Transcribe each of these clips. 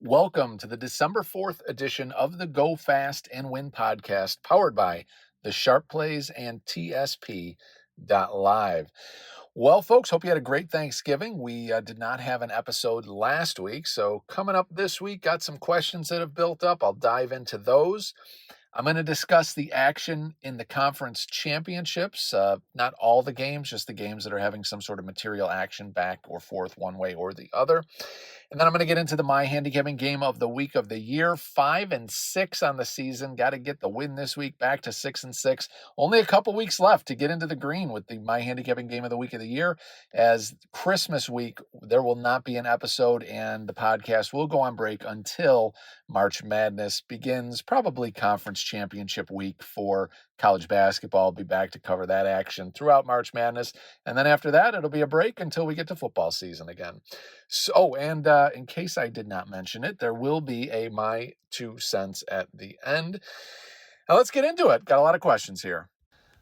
Welcome to the December 4th edition of the Go Fast and Win podcast, powered by the Sharp Plays and TSP Live. Well, folks, hope you had a great Thanksgiving. We did not have an episode last week, so coming up this week, got some questions that have built up. I'll dive into those. I'm going to discuss the action in the conference championships, not all the games, just the games that are having some sort of material action back or forth one way or the other. And then I'm going to get into my handicapping game of the week of the year. 5-6 on the season. Got to get the win this week, back to 6-6. Only a couple weeks left to get into the green with my handicapping game of the week of the year. As Christmas week, there will not be an episode, and the podcast will go on break until March Madness begins, probably conference championship week for college basketball. I'll be back to cover that action throughout March Madness. And then after that, it'll be a break until we get to football season again. So, and in case I did not mention it, there will be a My 2 Cents at the end. Now let's get into it. Got a lot of questions here.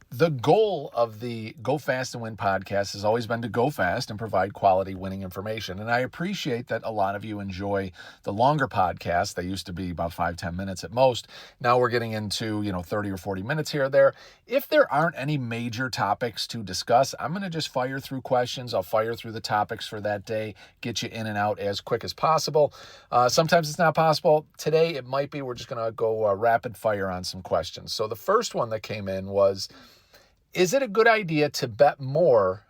The goal of the Go Fast and Win podcast has always been to go fast and provide quality winning information. And I appreciate that a lot of you enjoy the longer podcasts. They used to be about 5-10 minutes at most. Now we're getting into, 30 or 40 minutes here or there. If there aren't any major topics to discuss, I'm going to just fire through questions. I'll fire through the topics for that day, get you in and out as quick as possible. Sometimes it's not possible. Today it might be. We're just going to go rapid fire on some questions. So the first one that came in was, is it a good idea to bet more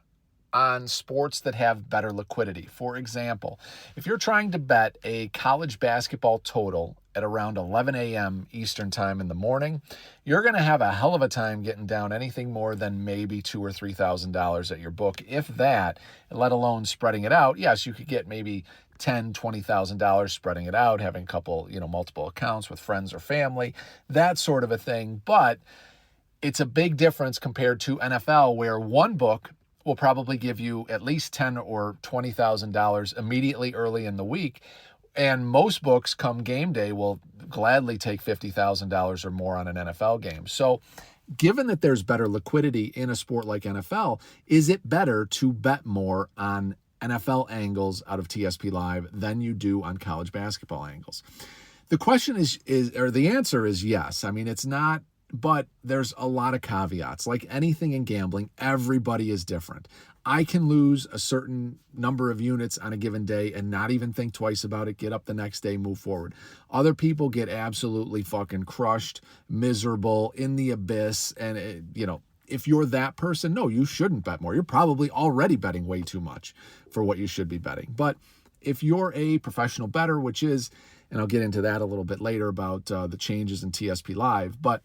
on sports that have better liquidity? For example, if you're trying to bet a college basketball total at around 11 a.m. Eastern time in the morning, you're going to have a hell of a time getting down anything more than maybe $2,000 or $3,000 at your book, if that, let alone spreading it out. Yes, you could get maybe $10,000, $20,000 spreading it out, having a couple, multiple accounts with friends or family, that sort of a thing. But it's a big difference compared to NFL, where one book will probably give you at least $10,000 or $20,000 immediately early in the week. And most books come game day will gladly take $50,000 or more on an NFL game. So given that there's better liquidity in a sport like NFL, is it better to bet more on NFL angles out of TSP Live than you do on college basketball angles? The question or the answer is yes. I mean, it's not, but there's a lot of caveats. Like anything in gambling, everybody is different. I can lose a certain number of units on a given day and not even think twice about it, get up the next day, move forward. Other people get absolutely fucking crushed, miserable, in the abyss. And, if you're that person, no, you shouldn't bet more. You're probably already betting way too much for what you should be betting. But if you're a professional bettor, which is, and I'll get into that a little bit later about the changes in TSP Live, but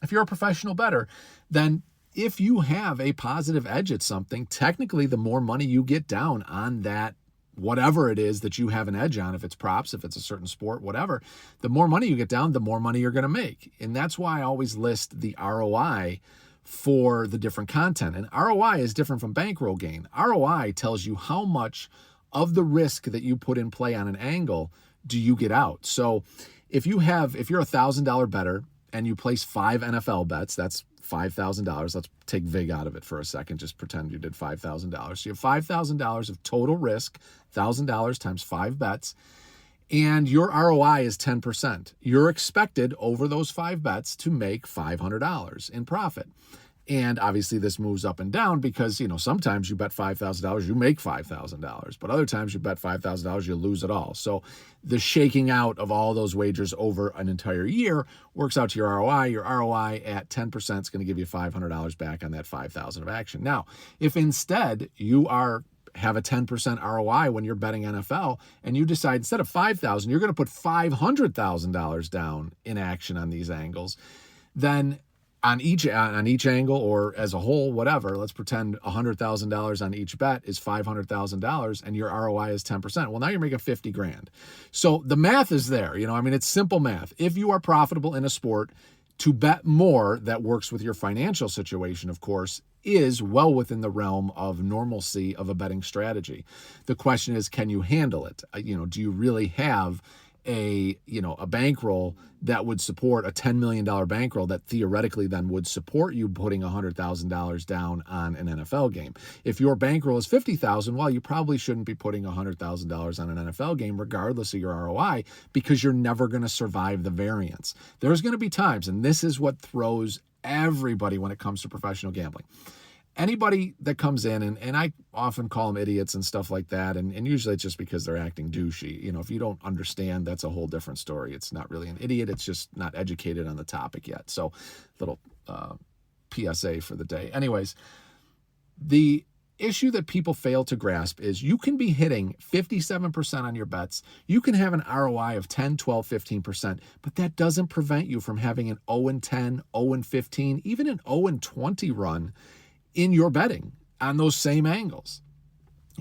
if you're a professional bettor, then if you have a positive edge at something, technically the more money you get down on that, whatever it is that you have an edge on, if it's props, if it's a certain sport, whatever, the more money you get down, the more money you're going to make. And that's why I always list the ROI for the different content. And ROI is different from bankroll gain. ROI tells you how much of the risk that you put in play on an angle do you get out. So if you're a $1,000 bettor, and you place 5 NFL bets, that's $5,000. Let's take VIG out of it for a second. Just pretend you did $5,000. So you have $5,000 of total risk, $1,000 times 5 bets, and your ROI is 10%. You're expected over those 5 bets to make $500 in profit. And obviously this moves up and down because, sometimes you bet $5,000, you make $5,000, but other times you bet $5,000, you lose it all. So the shaking out of all those wagers over an entire year works out to your ROI. Your ROI at 10% is going to give you $500 back on that $5,000 of action. Now, if instead you have a 10% ROI when you're betting NFL and you decide instead of $5,000, you're going to put $500,000 down in action on these angles, then on each angle or as a whole, whatever, let's pretend $100,000 on each bet is $500,000 and your ROI is 10%. Well, now you're making $50,000. So the math is there. It's simple math. If you are profitable in a sport, to bet more that works with your financial situation, of course, is well within the realm of normalcy of a betting strategy. The question is, can you handle it? Do you really have a bankroll that would support a $10 million bankroll that theoretically then would support you putting $100,000 down on an NFL game. If your bankroll is $50,000, well, you probably shouldn't be putting $100,000 on an NFL game regardless of your ROI, because you're never going to survive the variance. There's going to be times, and this is what throws everybody when it comes to professional gambling. Anybody that comes in, and I often call them idiots and stuff like that, and usually it's just because they're acting douchey. If you don't understand, that's a whole different story. It's not really an idiot, it's just not educated on the topic yet. So, little PSA for the day. Anyways, the issue that people fail to grasp is you can be hitting 57% on your bets. You can have an ROI of 10, 12, 15%, but that doesn't prevent you from having an 0-10, 0-15, even an 0-20 run in your betting on those same angles.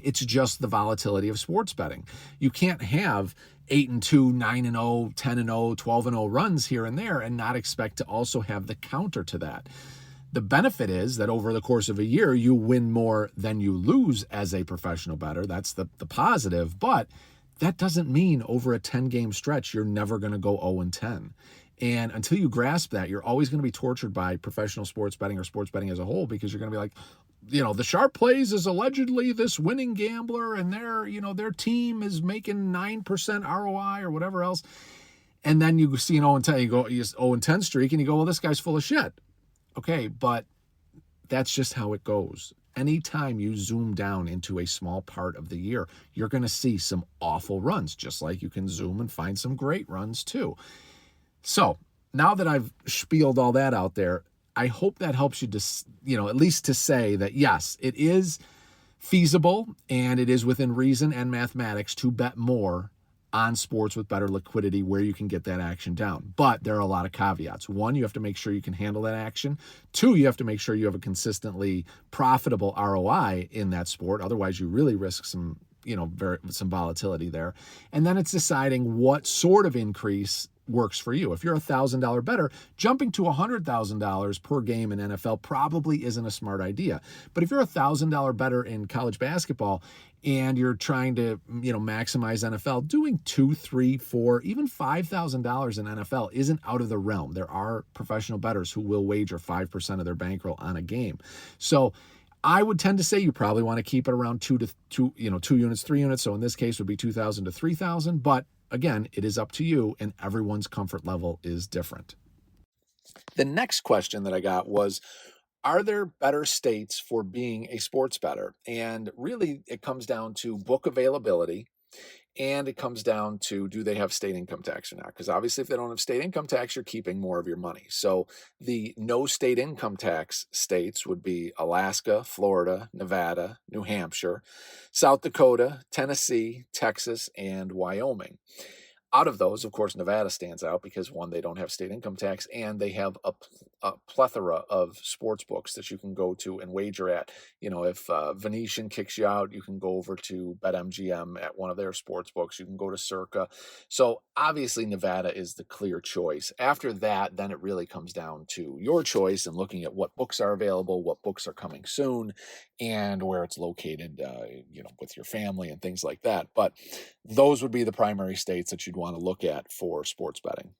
It's just the volatility of sports betting. You can't have 8-2, 9-0, 10-0, 12-0 runs here and there and not expect to also have the counter to that. The benefit is that over the course of a year, you win more than you lose as a professional bettor. That's the positive, but that doesn't mean over a 10-game stretch, you're never going to go 0-10. And until you grasp that, you're always going to be tortured by professional sports betting or sports betting as a whole, because you're going to be like, the Sharp Plays is allegedly this winning gambler and their team is making 9% ROI or whatever else. And then you see an 0-10, you go 0-10 streak and you go, well, this guy's full of shit. Okay, but that's just how it goes. Anytime you zoom down into a small part of the year, you're going to see some awful runs, just like you can zoom and find some great runs too. So now that I've spieled all that out there, I hope that helps you to, at least to say that, yes, it is feasible and it is within reason and mathematics to bet more on sports with better liquidity where you can get that action down. But there are a lot of caveats. One, you have to make sure you can handle that action. Two, you have to make sure you have a consistently profitable ROI in that sport. Otherwise, you really risk some volatility there. And then it's deciding what sort of increase works for you. If you're $1,000 bettor, jumping to $100,000 per game in NFL probably isn't a smart idea. But if you're $1,000 bettor in college basketball and you're trying to, maximize NFL, doing $2,000, $3,000, $4,000, even $5,000 in NFL isn't out of the realm. There are professional bettors who will wager 5% of their bankroll on a game. So I would tend to say you probably want to keep it around 2 units, 3 units. So in this case would be 2,000 to 3,000, but again, it is up to you, and everyone's comfort level is different. The next question that I got was, are there better states for being a sports bettor? And really, it comes down to book availability, and it comes down to, do they have state income tax or not? Because obviously, if they don't have state income tax, you're keeping more of your money. So the no state income tax states would be Alaska, Florida, Nevada, New Hampshire, South Dakota, Tennessee, Texas, and Wyoming. Out of those, of course, Nevada stands out because, one, they don't have state income tax, and they have a plethora of sports books that you can go to and wager at. If Venetian kicks you out, you can go over to BetMGM at one of their sports books. You can go to Circa. So obviously, Nevada is the clear choice. After that, then it really comes down to your choice and looking at what books are available, what books are coming soon, and where it's located, with your family and things like that. But those would be the primary states that you'd want to look at for sports betting.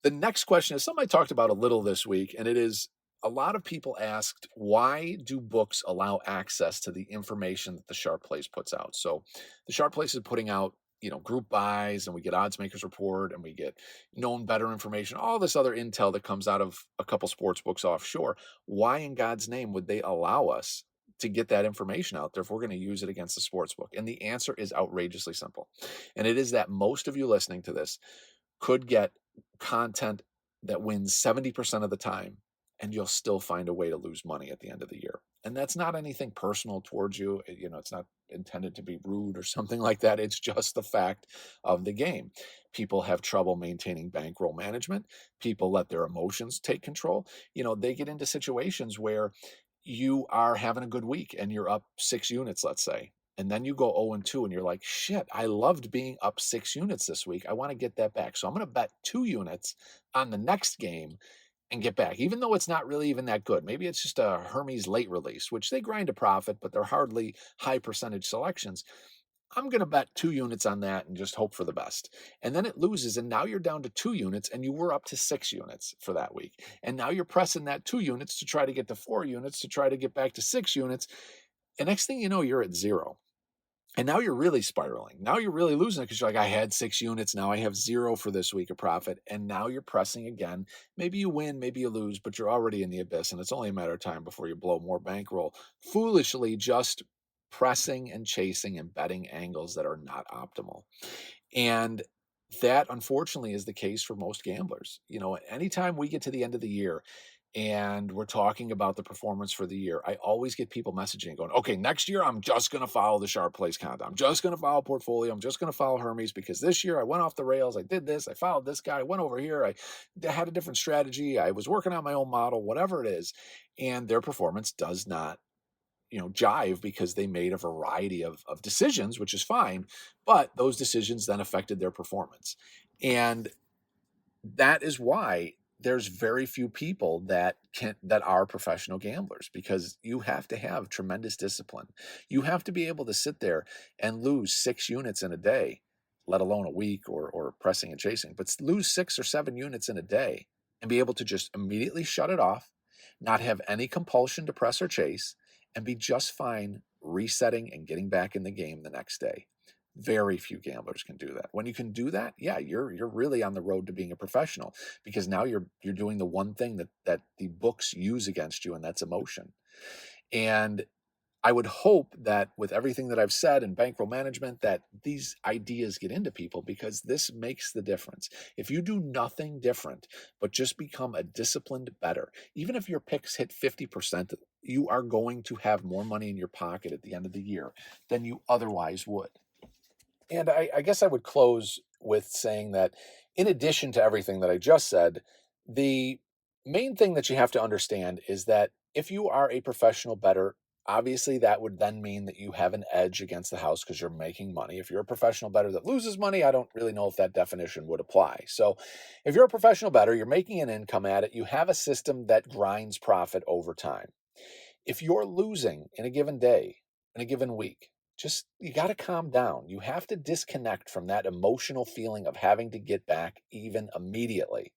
The next question is something I talked about a little this week, and it is, a lot of people asked, why do books allow access to the information that the Sharp Plays puts out? So the Sharp Plays is putting out, group buys, and we get odds makers report, and we get known better information, all this other intel that comes out of a couple sports books offshore. Why in God's name would they allow us to get that information out there if we're going to use it against the sports book? And the answer is outrageously simple. And it is that most of you listening to this could get content that wins 70% of the time, and you'll still find a way to lose money at the end of the year. And that's not anything personal towards you. It's not intended to be rude or something like that. It's just the fact of the game. People have trouble maintaining bankroll management. People let their emotions take control. They get into situations where you are having a good week and you're up 6 units, let's say, and then you go 0-2 and you're like, shit, I loved being up 6 units this week. I want to get that back. So I'm going to bet 2 units on the next game and get back, even though it's not really even that good. Maybe it's just a Hermes late release, which they grind a profit, but they're hardly high percentage selections. I'm going to bet 2 units on that and just hope for the best. And then it loses. And now you're down to 2 units and you were up to 6 units for that week. And now you're pressing that 2 units to try to get to 4 units to try to get back to 6 units. And next thing you know, you're at zero. And now you're really spiraling. Now you're really losing it because you're like, I had 6 units. Now I have zero for this week of profit. And now you're pressing again. Maybe you win, maybe you lose, but you're already in the abyss. And it's only a matter of time before you blow more bankroll. Foolishly just pressing and chasing and betting angles that are not optimal. And that, unfortunately, is the case for most gamblers. Anytime we get to the end of the year and we're talking about the performance for the year, I always get people messaging going, okay, next year I'm just going to follow the Sharp Plays count. I'm just going to follow Portfolio. I'm just going to follow Hermes because this year I went off the rails. I did this. I followed this guy. I went over here. I had a different strategy. I was working on my own model, whatever it is. And their performance does not jive because they made a variety of decisions, which is fine, but those decisions then affected their performance. And that is why there's very few people that are professional gamblers, because you have to have tremendous discipline. You have to be able to sit there and lose 6 units in a day, let alone a week or pressing and chasing, but lose 6 or 7 units in a day and be able to just immediately shut it off, not have any compulsion to press or chase, and be just fine resetting and getting back in the game the next day. Very few gamblers can do that. When you can do that, yeah, you're really on the road to being a professional, because now you're doing the one thing that the books use against you, and that's emotion. And I would hope that with everything that I've said in bankroll management, that these ideas get into people, because this makes the difference. If you do nothing different, but just become a disciplined bettor, even if your picks hit 50%, you are going to have more money in your pocket at the end of the year than you otherwise would. And I guess I would close with saying that, in addition to everything that I just said, the main thing that you have to understand is that if you are a professional bettor, obviously that would then mean that you have an edge against the house because you're making money. If you're a professional bettor that loses money, I don't really know if that definition would apply. So if you're a professional bettor, you're making an income at it, you have a system that grinds profit over time. If you're losing in a given day, in a given week, you got to calm down. You have to disconnect from that emotional feeling of having to get back even immediately.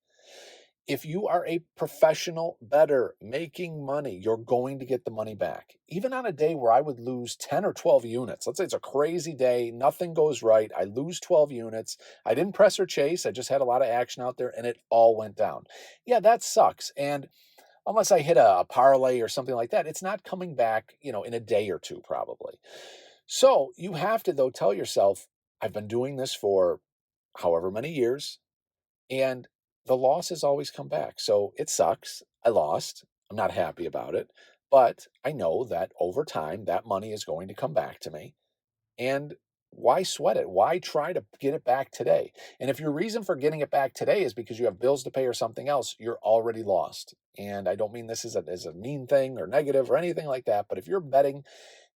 If you are a professional bettor making money, you're going to get the money back. Even on a day where I would lose 10 or 12 units, let's say it's a crazy day, nothing goes right, I lose 12 units, I didn't press or chase, I just had a lot of action out there and it all went down. Yeah, that sucks. And unless I hit a parlay or something like that, it's not coming back, in a day or two, probably. So you have to, though, tell yourself, I've been doing this for however many years, and the losses always come back. So it sucks. I lost. I'm not happy about it. But I know that over time, that money is going to come back to me. And why sweat it? Why try to get it back today? And if your reason for getting it back today is because you have bills to pay or something else, you're already lost. And I don't mean this as a mean thing or negative or anything like that. But if you're betting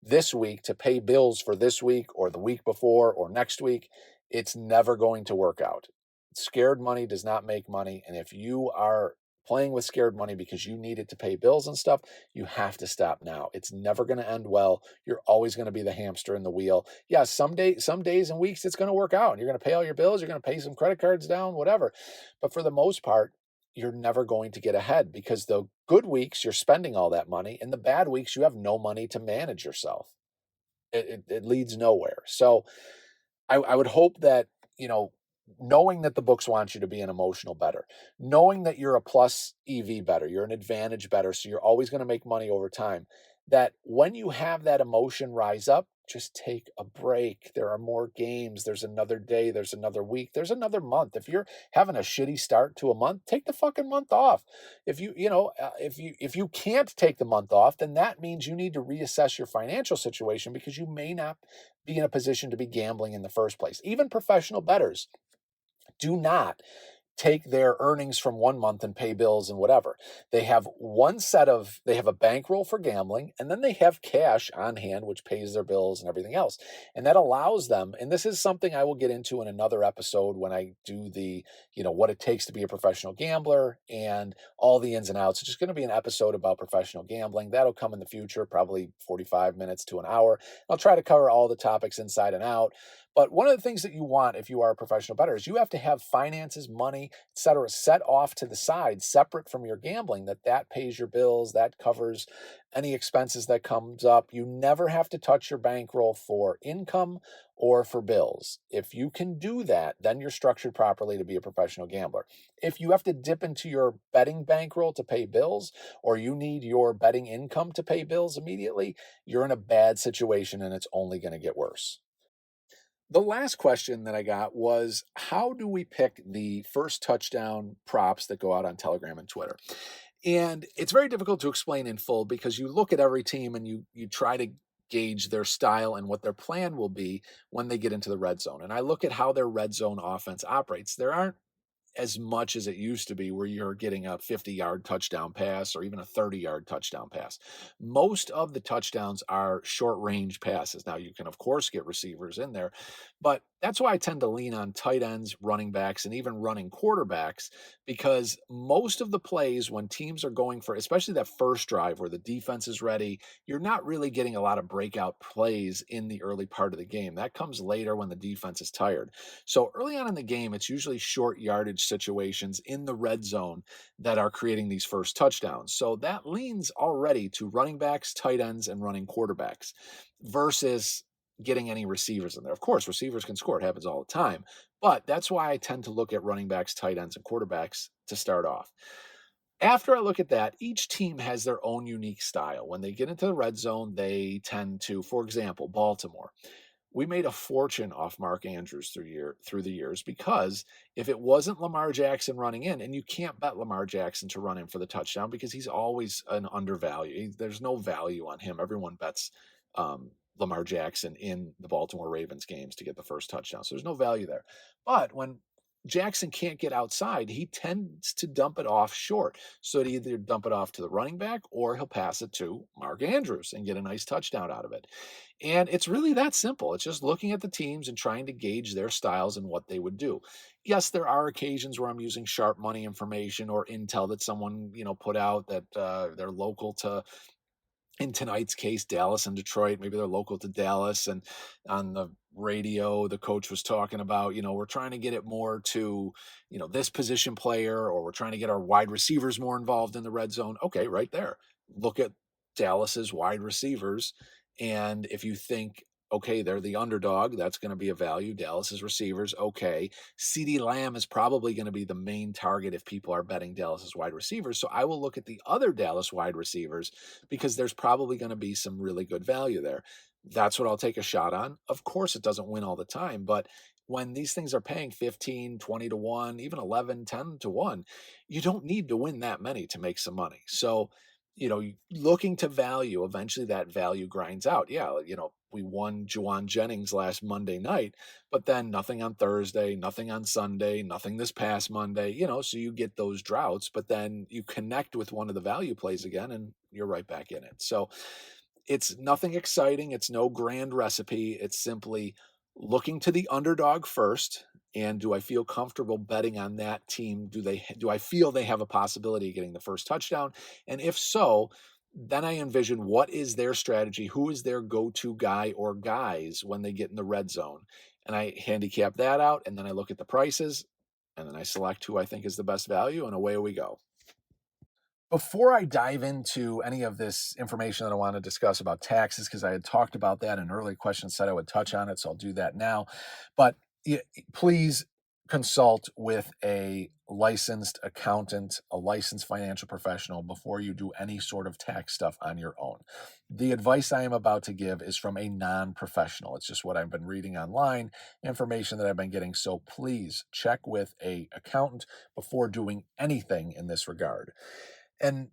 this week to pay bills for this week or the week before or next week, it's never going to work out. Scared money does not make money. And if you are playing with scared money because you need it to pay bills and stuff, you have to stop now. It's never going to end well. You're always going to be the hamster in the wheel. Yeah, some days and weeks it's going to work out and you're going to pay all your bills, you're going to pay some credit cards down, whatever. But for the most part, you're never going to get ahead, because the good weeks you're spending all that money, and the bad weeks you have no money to manage yourself. It leads nowhere. So I would hope that, knowing that the books want you to be an emotional bettor, knowing that you're a plus EV bettor, you're an advantage bettor, so you're always going to make money over time, that when you have that emotion rise up, just take a break. There are more games. There's another day. There's another week. There's another month. If you're having a shitty start to a month, take the fucking month off. If if you can't take the month off, then that means you need to reassess your financial situation, because you may not be in a position to be gambling in the first place. Even professional bettors do not take their earnings from one month and pay bills and whatever. They have they have a bankroll for gambling, and then they have cash on hand, which pays their bills and everything else. And that allows them, and this is something I will get into in another episode when I do what it takes to be a professional gambler and all the ins and outs. It's just going to be an episode about professional gambling. That'll come in the future, probably 45 minutes to an hour. I'll try to cover all the topics inside and out. But one of the things that you want if you are a professional bettor is you have to have finances, money, etc., set off to the side, separate from your gambling, that pays your bills, that covers any expenses that comes up. You never have to touch your bankroll for income or for bills. If you can do that, then you're structured properly to be a professional gambler. If you have to dip into your betting bankroll to pay bills, or you need your betting income to pay bills immediately, you're in a bad situation and it's only going to get worse. The last question that I got was, how do we pick the first touchdown props that go out on Telegram and Twitter? And it's very difficult to explain in full because you look at every team and you try to gauge their style and what their plan will be when they get into the red zone. And I look at how their red zone offense operates. There aren't as much as it used to be where you're getting a 50-yard touchdown pass or even a 30-yard touchdown pass. Most of the touchdowns are short-range passes. Now, you can, of course, get receivers in there, but that's why I tend to lean on tight ends, running backs, and even running quarterbacks, because most of the plays when teams are going for, especially that first drive where the defense is ready, you're not really getting a lot of breakout plays in the early part of the game. That comes later when the defense is tired. So early on in the game, it's usually short yardage situations in the red zone that are creating these first touchdowns. So that leans already to running backs, tight ends, and running quarterbacks versus getting any receivers in there. Of course, receivers can score. It happens all the time. But that's why I tend to look at running backs, tight ends, and quarterbacks to start off. After I look at that, each team has their own unique style. When they get into the red zone, they tend to, for example, Baltimore. We made a fortune off Mark Andrews through the years because if it wasn't Lamar Jackson running in, and you can't bet Lamar Jackson to run in for the touchdown because he's always an undervalue. There's no value on him. Everyone bets Lamar Jackson in the Baltimore Ravens games to get the first touchdown. So there's no value there. But when Jackson can't get outside, he tends to dump it off short. So to either dump it off to the running back or he'll pass it to Mark Andrews and get a nice touchdown out of it. And it's really that simple. It's just looking at the teams and trying to gauge their styles and what they would do. Yes, there are occasions where I'm using sharp money information or intel that someone, put out that they're local to, in tonight's case, Dallas and Detroit. Maybe they're local to Dallas, and on the radio, the coach was talking about, we're trying to get it more to, this position player, or we're trying to get our wide receivers more involved in the red zone. Okay, right there. Look at Dallas's wide receivers. And if you think, okay, they're the underdog, that's going to be a value. Dallas's receivers, okay. CeeDee Lamb is probably going to be the main target if people are betting Dallas's wide receivers. So I will look at the other Dallas wide receivers because there's probably going to be some really good value there. That's what I'll take a shot on. Of course, it doesn't win all the time, but when these things are paying 15, 20 to 1, even 11, 10 to 1, you don't need to win that many to make some money. So, looking to value, eventually that value grinds out. Yeah, we won Juwan Jennings last Monday night, but then nothing on Thursday, nothing on Sunday, nothing this past Monday, so you get those droughts, but then you connect with one of the value plays again and you're right back in it. So it's nothing exciting. It's no grand recipe. It's simply looking to the underdog first. And do I feel comfortable betting on that team? Do I feel they have a possibility of getting the first touchdown? And if so, then I envision what is their strategy? Who is their go-to guy or guys when they get in the red zone? And I handicap that out, and then I look at the prices, and then I select who I think is the best value, and away we go. Before I dive into any of this information that I want to discuss about taxes, because I had talked about that in early questions, said I would touch on it, so I'll do that now. But please consult with a licensed accountant, a licensed financial professional before you do any sort of tax stuff on your own. The advice I am about to give is from a non-professional. It's just what I've been reading online, information that I've been getting. So please check with a accountant before doing anything in this regard. And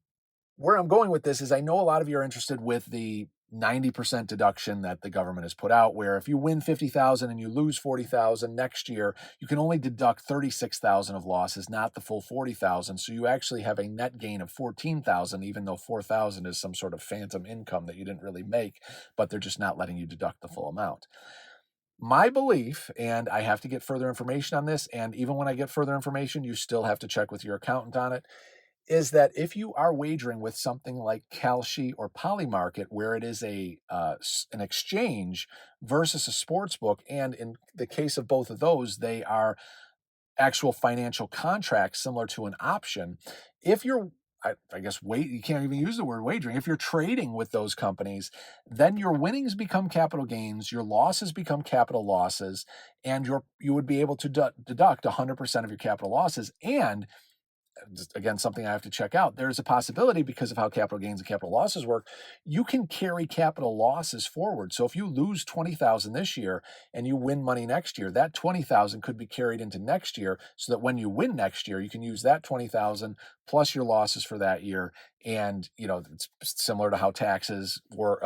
where I'm going with this is I know a lot of you are interested with the 90% deduction that the government has put out, where if you win 50,000 and you lose 40,000 next year, you can only deduct 36,000 of losses, not the full 40,000. So you actually have a net gain of 14,000, even though 4,000 is some sort of phantom income that you didn't really make, but they're just not letting you deduct the full amount. My belief, and I have to get further information on this, and even when I get further information, you still have to check with your accountant on it, is that if you are wagering with something like Kalshi or Polymarket, where it is an exchange versus a sports book, and in the case of both of those, they are actual financial contracts similar to an option. If you're I guess you can't even use the word wagering. If you're trading with those companies, then your winnings become capital gains, your losses become capital losses, and you would be able to deduct 100% of your capital losses. And again, something I have to check out. There's a possibility, because of how capital gains and capital losses work, you can carry capital losses forward. So if you lose 20,000 this year and you win money next year, that 20,000 could be carried into next year, so that when you win next year, you can use that 20,000 plus your losses for that year. And it's similar to how taxes work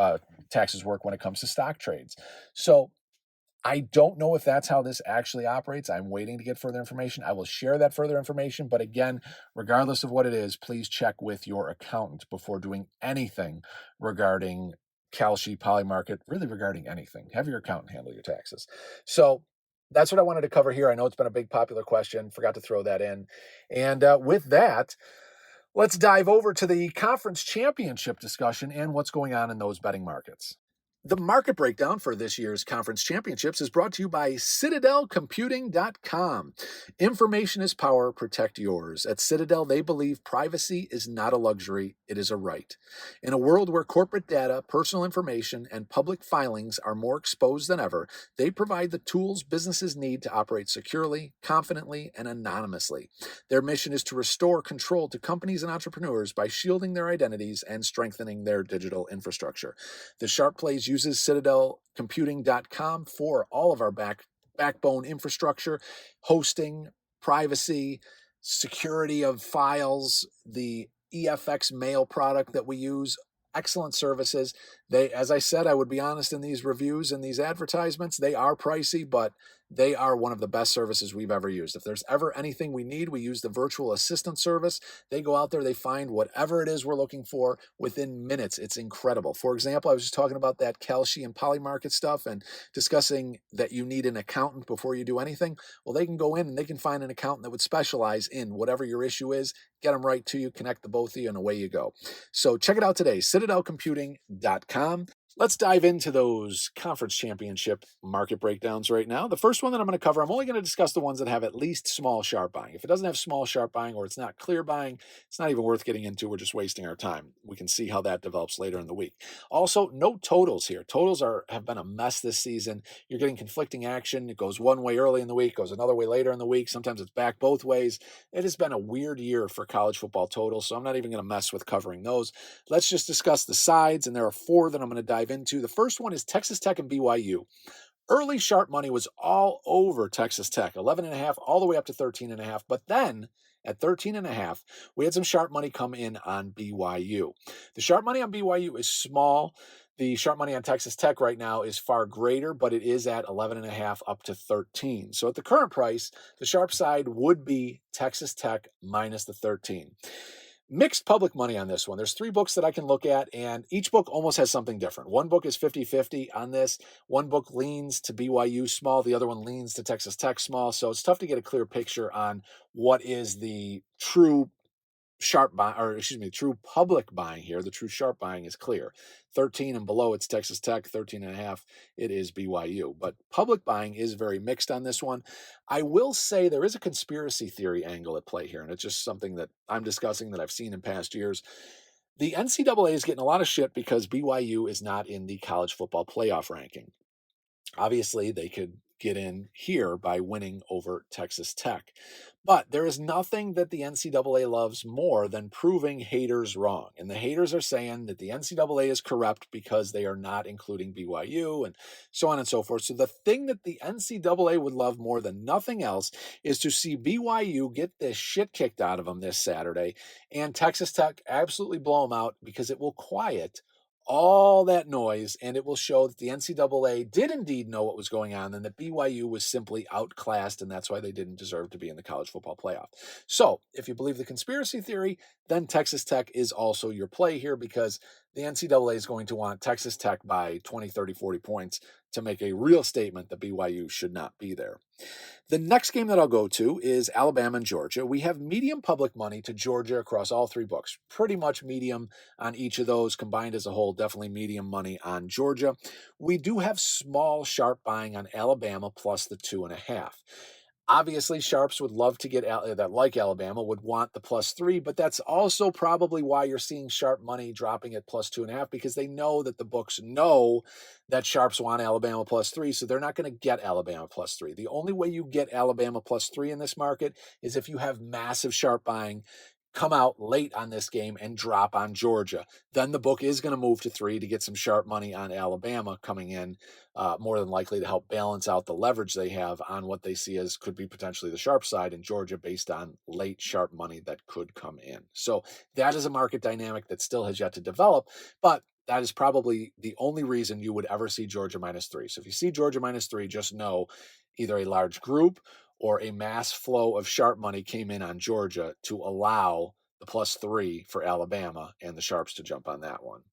when it comes to stock trades. So I don't know if that's how this actually operates. I'm waiting to get further information. I will share that further information. But again, regardless of what it is, please check with your accountant before doing anything regarding Kalshi, Polymarket, really regarding anything. Have your accountant handle your taxes. So that's what I wanted to cover here. I know it's been a big popular question. Forgot to throw that in. And with that, let's dive over to the conference championship discussion and what's going on in those betting markets. The market breakdown for this year's conference championships is brought to you by CitadelComputing.com. Information is power, protect yours. At Citadel, they believe privacy is not a luxury, it is a right. In a world where corporate data, personal information, and public filings are more exposed than ever, they provide the tools businesses need to operate securely, confidently, and anonymously. Their mission is to restore control to companies and entrepreneurs by shielding their identities and strengthening their digital infrastructure. The Sharp Plays uses CitadelComputing.com for all of our backbone infrastructure, hosting, privacy, security of files, the EFX mail product that we use. Excellent services. As I said, I would be honest, in these reviews and these advertisements, they are pricey, but they are one of the best services we've ever used. If there's ever anything we need, we use the virtual assistant service. They go out there, they find whatever it is we're looking for within minutes. It's incredible. For example, I was just talking about that Kalshi and Polymarket stuff and discussing that you need an accountant before you do anything. Well, they can go in and they can find an accountant that would specialize in whatever your issue is, get them right to you, connect the both of you, and away you go. So check it out today, CitadelComputing.com. Let's dive into those conference championship market breakdowns right now. The first one that I'm going to cover, I'm only going to discuss the ones that have at least small sharp buying. If it doesn't have small sharp buying, or it's not clear buying, it's not even worth getting into. We're just wasting our time. We can see how that develops later in the week. Also, no totals here. Totals have been a mess this season. You're getting conflicting action. It goes one way early in the week, goes another way later in the week. Sometimes it's back both ways. It has been a weird year for college football totals, so I'm not even going to mess with covering those. Let's just discuss the sides, and there are four that I'm going to dive into. The first one is Texas Tech and BYU. Early sharp money was all over Texas Tech, 11.5 all the way up to 13.5. But then at 13.5, we had some sharp money come in on BYU. The sharp money on BYU is small. The sharp money on Texas Tech right now is far greater, but it is at 11.5 up to 13. So at the current price, the sharp side would be Texas Tech minus the 13. Mixed public money on this one. There's three books that I can look at, and each book almost has something different. One book is 50-50 on this. One book leans to BYU small. The other one leans to Texas Tech small. So it's tough to get a clear picture on what is the true true public buying here. The true sharp buying is clear. 13 and below, it's Texas Tech. 13.5, it is BYU. But public buying is very mixed on this one. I will say there is a conspiracy theory angle at play here, and it's just something that I'm discussing that I've seen in past years. The NCAA is getting a lot of shit because BYU is not in the college football playoff ranking. Obviously, they could get in here by winning over Texas Tech. But there is nothing that the NCAA loves more than proving haters wrong. And the haters are saying that the NCAA is corrupt because they are not including BYU and so on and so forth. So the thing that the NCAA would love more than nothing else is to see BYU get this shit kicked out of them this Saturday and Texas Tech absolutely blow them out, because it will quiet all that noise, and it will show that the NCAA did indeed know what was going on and that BYU was simply outclassed, and that's why they didn't deserve to be in the college football playoff. So if you believe the conspiracy theory, then Texas Tech is also your play here, because the NCAA is going to want Texas Tech by 20, 30, 40 points to make a real statement that BYU should not be there. The next game that I'll go to is Alabama and Georgia. We have medium public money to Georgia across all three books. Pretty much medium on each of those. Combined as a whole, definitely medium money on Georgia. We do have small sharp buying on Alabama plus the 2.5. Obviously, sharps would love to get that, like Alabama, would want the +3, but that's also probably why you're seeing sharp money dropping at +2.5, because they know that the books know that sharps want Alabama +3, so they're not going to get Alabama +3. The only way you get Alabama +3 in this market is if you have massive sharp buying come out late on this game and drop on Georgia. Then the book is going to move to 3 to get some sharp money on Alabama coming in, more than likely to help balance out the leverage they have on what they see as could be potentially the sharp side in Georgia based on late sharp money that could come in. So that is a market dynamic that still has yet to develop, but that is probably the only reason you would ever see Georgia -3. So if you see Georgia -3, just know either a large group or a mass flow of sharp money came in on Georgia to allow the +3 for Alabama and the sharps to jump on that one.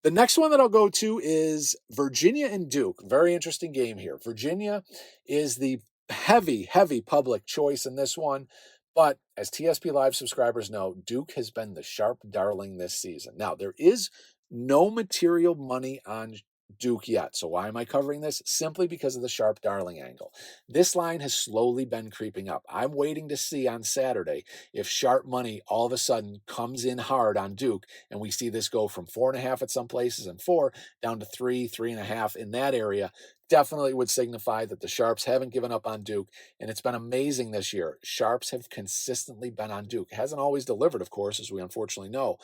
The next one that I'll go to is Virginia and Duke. Very interesting game here. Virginia is the heavy public choice in this one. But as TSP Live subscribers know, Duke has been the sharp darling this season. Now, there is no material money on Duke yet. So why am I covering this? Simply because of the sharp darling angle. This line has slowly been creeping up. I'm waiting to see on Saturday if sharp money all of a sudden comes in hard on Duke, and we see this go from 4.5 at some places and 4 down to 3, 3.5 in that area. Definitely would signify that the sharps haven't given up on Duke, and it's been amazing this year. Sharps have consistently been on Duke. It hasn't always delivered, of course, as we unfortunately know,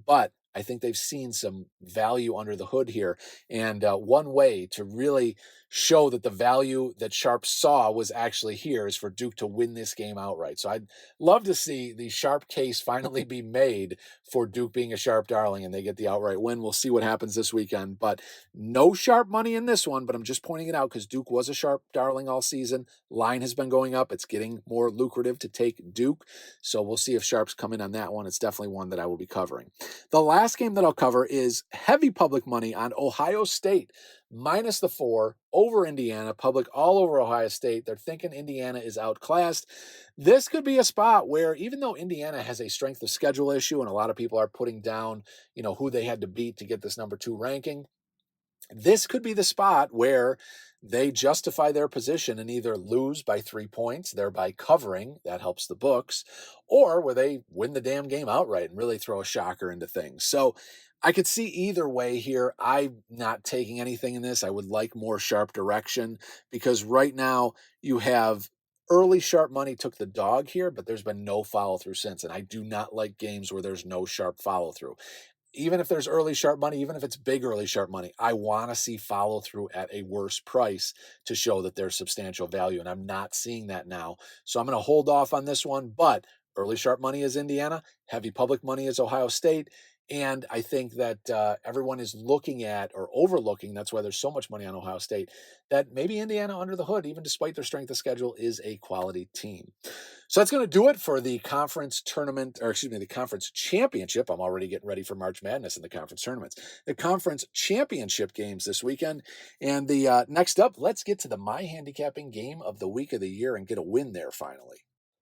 but I think they've seen some value under the hood here. And one way to really show that the value that Sharp saw was actually here is for Duke to win this game outright. So I'd love to see the Sharp case finally be made for Duke being a Sharp darling and they get the outright win. We'll see what happens this weekend, but no Sharp money in this one, but I'm just pointing it out because Duke was a Sharp darling all season. Line has been going up. It's getting more lucrative to take Duke. So we'll see if Sharps come in on that one. It's definitely one that I will be covering. The last game that I'll cover is heavy public money on Ohio State, -4 over Indiana. Public all over Ohio State. They're thinking Indiana is outclassed. This could be a spot where, even though Indiana has a strength of schedule issue and a lot of people are putting down, who they had to beat to get this number 2 ranking, this could be the spot where they justify their position and either lose by 3 points, thereby covering, that helps the books, or where they win the damn game outright and really throw a shocker into things. So I could see either way here. I'm not taking anything in this. I would like more sharp direction because right now you have early sharp money took the dog here, but there's been no follow through since. And I do not like games where there's no sharp follow through. Even if there's early sharp money, even if it's big early sharp money, I want to see follow through at a worse price to show that there's substantial value. And I'm not seeing that now. So I'm going to hold off on this one. But early sharp money is Indiana. Heavy public money is Ohio State. And I think that everyone is looking at or overlooking, that's why there's so much money on Ohio State, that maybe Indiana under the hood, even despite their strength of schedule, is a quality team. So that's going to do it for the conference tournament, or excuse me, the conference championship. I'm already getting ready for March Madness and the conference tournaments. The conference championship games this weekend. And the next up, let's get to the My Handicapping Game of the Week of the Year and get a win there finally.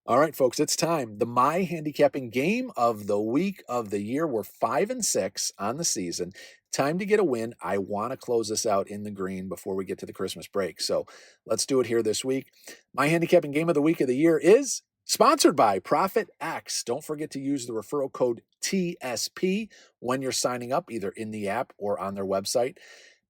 All right, folks, it's time. The My Handicapping Game of the Week of the Year. We're 5-6 on the season. Time to get a win. I want to close this out in the green before we get to the Christmas break. So let's do it here this week. My Handicapping Game of the Week of the Year is sponsored by Profit X. Don't forget to use the referral code TSP when you're signing up, either in the app or on their website.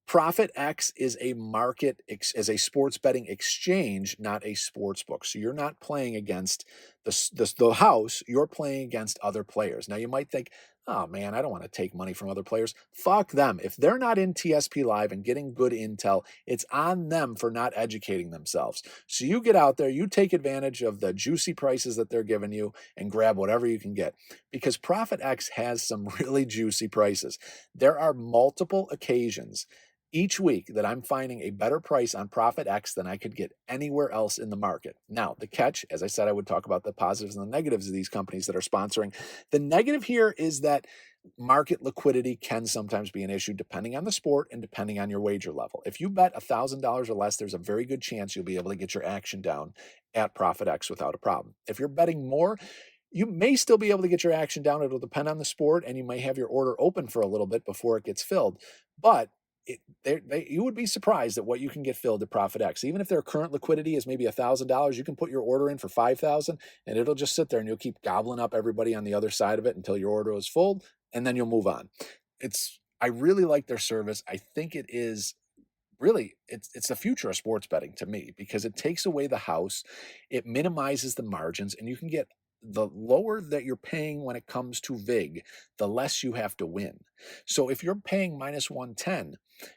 Profit X is a sports betting exchange, not a sports book. So you're not playing against the house, you're playing against other players. Now you might think, oh man, I don't want to take money from other players. Fuck them. If they're not in TSP Live and getting good intel, it's on them for not educating themselves. So you get out there, you take advantage of the juicy prices that they're giving you and grab whatever you can get, because Profit X has some really juicy prices. There are multiple occasions each week that I'm finding a better price on Profit X than I could get anywhere else in the market. Now, the catch, as I said, I would talk about the positives and the negatives of these companies that are sponsoring. The negative here is that market liquidity can sometimes be an issue depending on the sport and depending on your wager level. If you bet $1,000 or less, there's a very good chance you'll be able to get your action down at Profit X without a problem. If you're betting more, you may still be able to get your action down. It'll depend on the sport, and you may have your order open for a little bit before it gets filled. But you would be surprised at what you can get filled at Profit X. Even if their current liquidity is maybe $1,000, you can put your order in for $5,000, and it'll just sit there, and you'll keep gobbling up everybody on the other side of it until your order is full, and then you'll move on. I really like their service. I think it is really it's the future of sports betting to me, because it takes away the house, it minimizes the margins, and you can get the lower that you're paying when it comes to vig, the less you have to win. So if you're paying minus 110,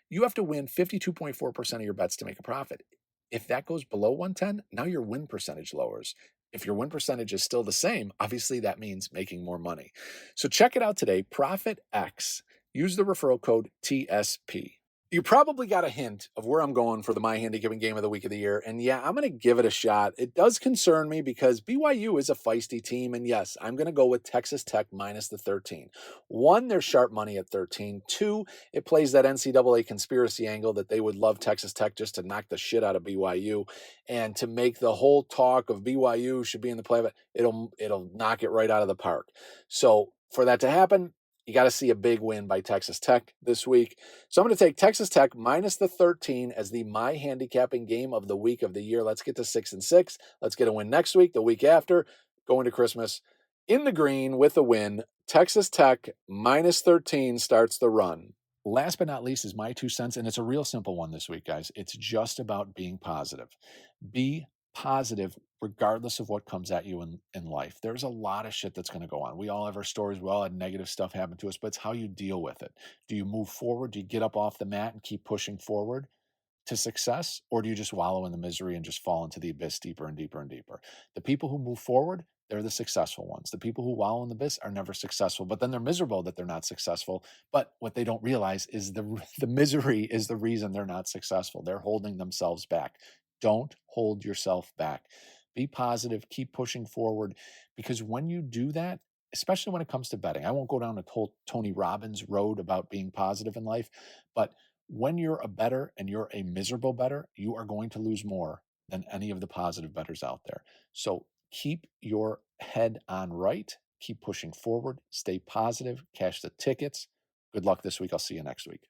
you have to win 52.4% of your bets to make a profit. If that goes below 110, now your win percentage lowers. If your win percentage is still the same, obviously that means making more money. So check it out today, Profit X. Use the referral code TSP. You probably got a hint of where I'm going for the My Handicapping Game of the Week of the Year. And yeah, I'm going to give it a shot. It does concern me because BYU is a feisty team. And yes, I'm going to go with Texas Tech minus the 13. One, they're sharp money at 13. Two, it plays that NCAA conspiracy angle that they would love Texas Tech just to knock the shit out of BYU and to make the whole talk of BYU should be in the play. It'll knock it right out of the park. So for that to happen, you got to see a big win by Texas Tech this week. So I'm going to take Texas Tech minus the 13 as the My Handicapping Game of the Week of the Year. Let's get to 6-6. Let's get a win next week, the week after, going to Christmas in the green with a win. Texas Tech minus 13 starts the run. Last but not least is my 2 cents, and it's a real simple one this week, guys. It's just about being positive. Be positive regardless of what comes at you in life. There's a lot of shit that's going to go on. We all have our stories. We all had negative stuff happen to us, but it's how you deal with it. Do you move forward? Do you get up off the mat and keep pushing forward to success? Or do you just wallow in the misery and just fall into the abyss deeper and deeper and deeper? The people who move forward, they're the successful ones. The people who wallow in the abyss are never successful, but then they're miserable that they're not successful. But what they don't realize is the misery is the reason they're not successful. They're holding themselves back. Don't hold yourself back. Be positive, keep pushing forward, because when you do that, especially when it comes to betting, I won't go down a Tony Robbins road about being positive in life, but when you're a bettor and you're a miserable bettor, you are going to lose more than any of the positive bettors out there. So keep your head on right, keep pushing forward, stay positive, cash the tickets. Good luck this week. I'll see you next week.